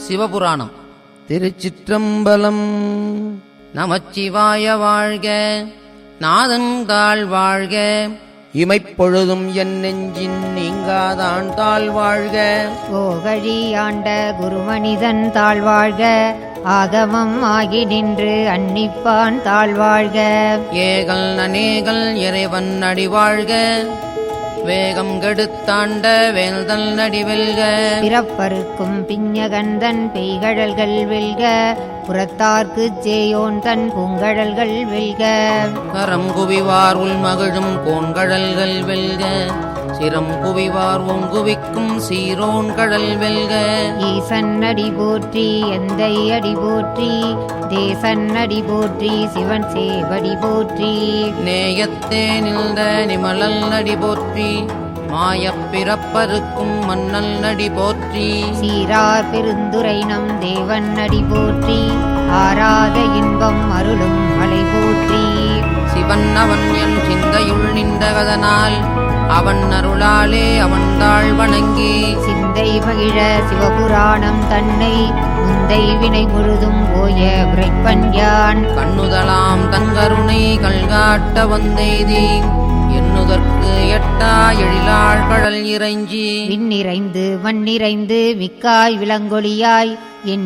சிவபுராணம். திருச்சிற்றம்பலம். நமச்சிவாய வாழ்க, நாதன்தாள் வாழ்க, இமைப்பொழுதும் என் நெஞ்சின் நீங்காதான் தாழ் வாழ்க. கோகழி ஆண்ட குருமனிதன் தாழ்வாழ்க, ஆகமம் ஆகி நின்று அன்னிப்பான் தாழ்வாழ்க. ஏகல் அநேகல் இறைவன் அடி வாழ்க, வேகம் கெடுத்தாண்ட வேல்தல் நடி வெல்க. பிறப்பருக்கும் பிஞகந்தன் பெய்கழல்கள் வெல்க, புறத்தார்க்குச் சேயோன் தன் பூங்கழல்கள் வெல்க. கரம் குவிவார் உள் மகிழும் கோண்கழல்கள் வெல்க, சிரம் குவிவார் ஒங்குவிக்கும் சீரோன் கடல் வெல்க. ஈசன் அடி போற்றி எந்தை அடி போற்றி, தேசன் அடி போற்றி சிவன் சேவடி போற்றி. நேயத்தே நின்ற நிமலல் நடி போற்றி, மாயப் பிறப்பருக்கும் மன்னல் நடி போற்றி. சீரார் பெருந்துரை நம் தேவன் அடி போற்றி, ஆராத இன்பம் அருளும் மலை போற்றி. சிவன் அவன் என் சிந்தையுள் நின்றகதனால், அவன் அருளாலே அவன் தாழ் வணங்கி. சிந்தை மகிழ சிவபுராணம் தன்னை, முந்தை வினை முழுதும் போய உரைப்பன் யான். கண்ணுதலாம் தங்கருணை கல்காட்ட வந்தெய்தி, எண்ணுதற்கு எட்டா எழிலாள் கடல் இறைஞ்சி. விண்ணிறைந்து மண்ணிறைந்து மிக்காய் விளங்கொழியாய், என்